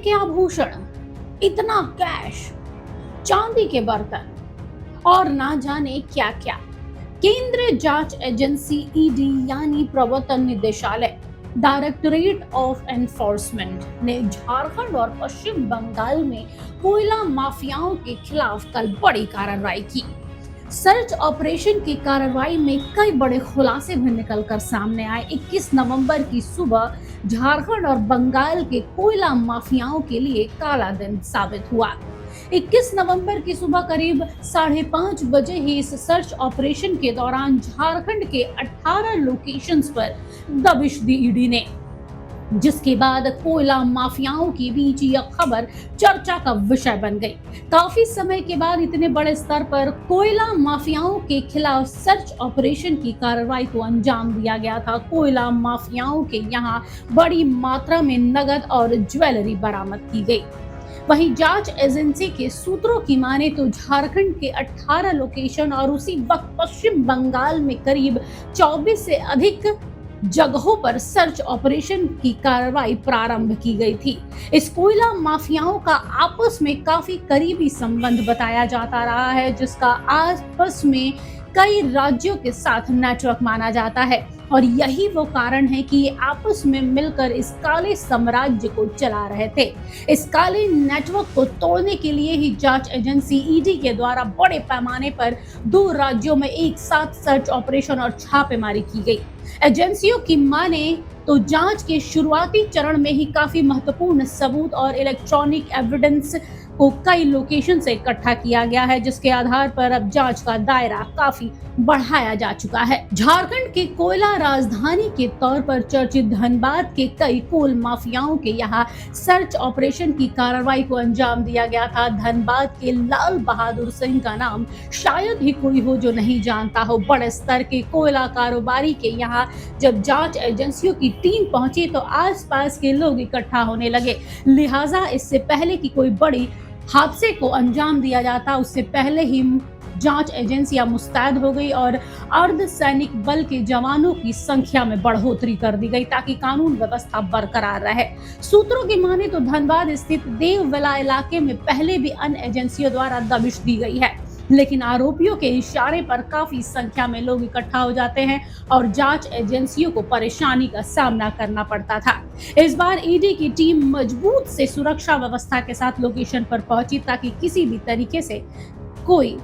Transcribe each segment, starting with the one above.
के आभूषण, इतना कैश, चांदी के बर्तन और ना जाने क्या क्या। केंद्रीय जांच एजेंसी ईडी यानी प्रवर्तन निदेशालय डायरेक्टरेट ऑफ एनफोर्समेंट ने झारखंड और पश्चिम बंगाल में कोयला माफियाओं के खिलाफ कल बड़ी कार्रवाई की। सर्च ऑपरेशन की कार्रवाई में कई बड़े खुलासे भी निकलकर सामने आए। 21 नवंबर की सुबह झारखंड और बंगाल के कोयला माफियाओं के लिए काला दिन साबित हुआ। 21 नवंबर की सुबह करीब 5:30 बजे ही इस सर्च ऑपरेशन के दौरान झारखंड के 18 लोकेशंस पर दबिश दी ईडी ने, जिसके बाद कोयला माफियाओं के बीच यह खबर चर्चा का विषय बन गई। काफी समय के बाद इतने बड़े स्तर पर कोयला माफियाओं के खिलाफ सर्च ऑपरेशन की कार्रवाई को अंजाम दिया गया था। कोयला माफियाओं के यहाँ बड़ी मात्रा में नगद और ज्वेलरी बरामद की गई। वहीं जांच एजेंसी के सूत्रों की माने तो झारखंड के 18 लोकेशन और उसी वक्त पश्चिम बंगाल में करीब 24 से अधिक जगहों पर सर्च ऑपरेशन की कार्रवाई प्रारंभ की गई थी। इस कोयला माफियाओं का आपस में काफी करीबी संबंध बताया जाता रहा है, जिसका आपस में कई राज्यों के साथ नेटवर्क माना जाता है और यही वो कारण है कि ये आपस में मिलकर इस काले साम्राज्य को चला रहे थे। इस काले नेटवर्क को तोड़ने के लिए ही जांच एजेंसी ईडी के द्वारा बड़े पैमाने पर 2 राज्यों में एक साथ सर्च ऑपरेशन और छापेमारी की गई। एजेंसियों की माने तो जांच के शुरुआती चरण में ही काफी महत्वपूर्ण सबूत और इलेक्ट्रॉनिक एविडेंस को कई लोकेशन से इकट्ठा किया गया है, जिसके आधार पर अब जांच का दायरा काफी बढ़ाया जा चुका है। झारखंड के कोयला राजधानी के तौर पर चर्चित धनबाद के कई कोल माफियाओं के यहाँ सर्च ऑपरेशन की कार्रवाई को अंजाम दिया गया था। धनबाद के लाल बहादुर सिंह का नाम शायद ही कोई हो जो नहीं जानता हो। बड़े स्तर के कोयला कारोबारी के यहाँ जब जांच एजेंसियों की टीम पहुंची तो आसपास के लोग इकट्ठा होने लगे। लिहाजा इससे पहले कि कोई बड़ी हादसे को अंजाम दिया जाता, उससे पहले ही जांच एजेंसियां मुस्तैद हो गई और अर्धसैनिक बल के जवानों की संख्या में बढ़ोतरी कर दी गई ताकि कानून व्यवस्था बरकरार रहे। सूत्रों की माने तो धनबाद स्थित देवविला इलाके में पहले भी अन्य एजेंसियों द्वारा दबिश दी गई है, लेकिन आरोपियों के इशारे पर काफी संख्या में लोग इकट्ठा हो जाते हैं और जांच एजेंसियों को परेशानी का सामना करना पड़ता था। इस बार ईडी की टीम मजबूत से सुरक्षा व्यवस्था के साथ लोकेशन पर पहुंची ताकि किसी भी तरीके से कोई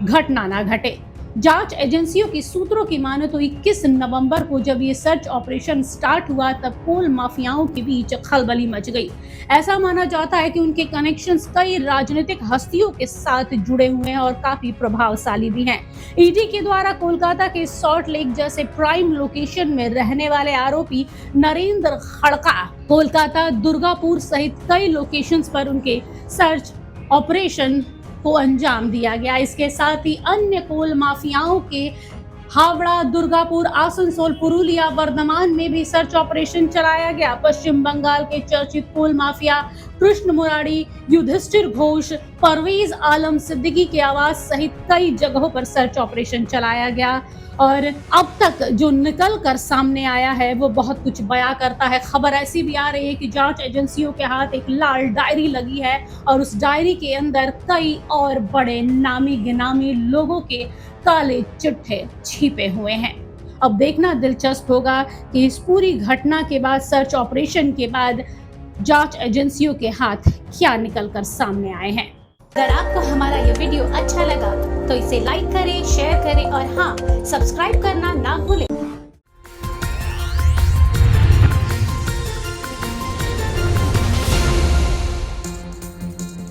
घटना ना घटे। जांच एजेंसियों की सूत्रों की माने तो 21 नवंबर को जब ये सर्च ऑपरेशन स्टार्ट हुआ तब कोल माफियाओं के बीच खलबली मच गई। ऐसा माना जाता है कि उनके कनेक्शंस कई राजनीतिक हस्तियों के साथ जुड़े हुए हैं और काफी प्रभावशाली भी हैं। ईडी के द्वारा कोलकाता के सॉल्ट लेक जैसे प्राइम लोकेशन में रहने वाले आरोपी नरेंद्र खड़का, कोलकाता, दुर्गापुर सहित कई लोकेशंस पर उनके सर्च ऑपरेशन को अंजाम दिया गया। इसके साथ ही अन्य कोल माफियाओं के हावड़ा, दुर्गापुर, आसनसोल, पुरुलिया, वर्धमान में भी सर्च ऑपरेशन चलाया गया। पश्चिम बंगाल के चर्चित कोल माफिया कृष्ण मुरारी, युधिष्ठिर घोष, परवेज आलम सिद्दीकी के आवास सहित कई जगहों पर सर्च ऑपरेशन चलाया गया और अब तक जो निकल कर सामने आया है वो बहुत कुछ बयां करता है। खबर ऐसी भी आ रही है कि जांच एजेंसियों के हाथ एक लाल डायरी लगी है और उस डायरी के अंदर कई और बड़े नामी गिनामी लोगों के काले चिट्ठे छिपे हुए हैं। अब देखना दिलचस्प होगा कि इस पूरी घटना के बाद, सर्च ऑपरेशन के बाद जांच एजेंसियों के हाथ क्या निकलकर सामने आए हैं। अगर आपको हमारा ये वीडियो अच्छा लगा तो इसे लाइक करें, शेयर करें और हाँ, सब्सक्राइब करना ना भूलें।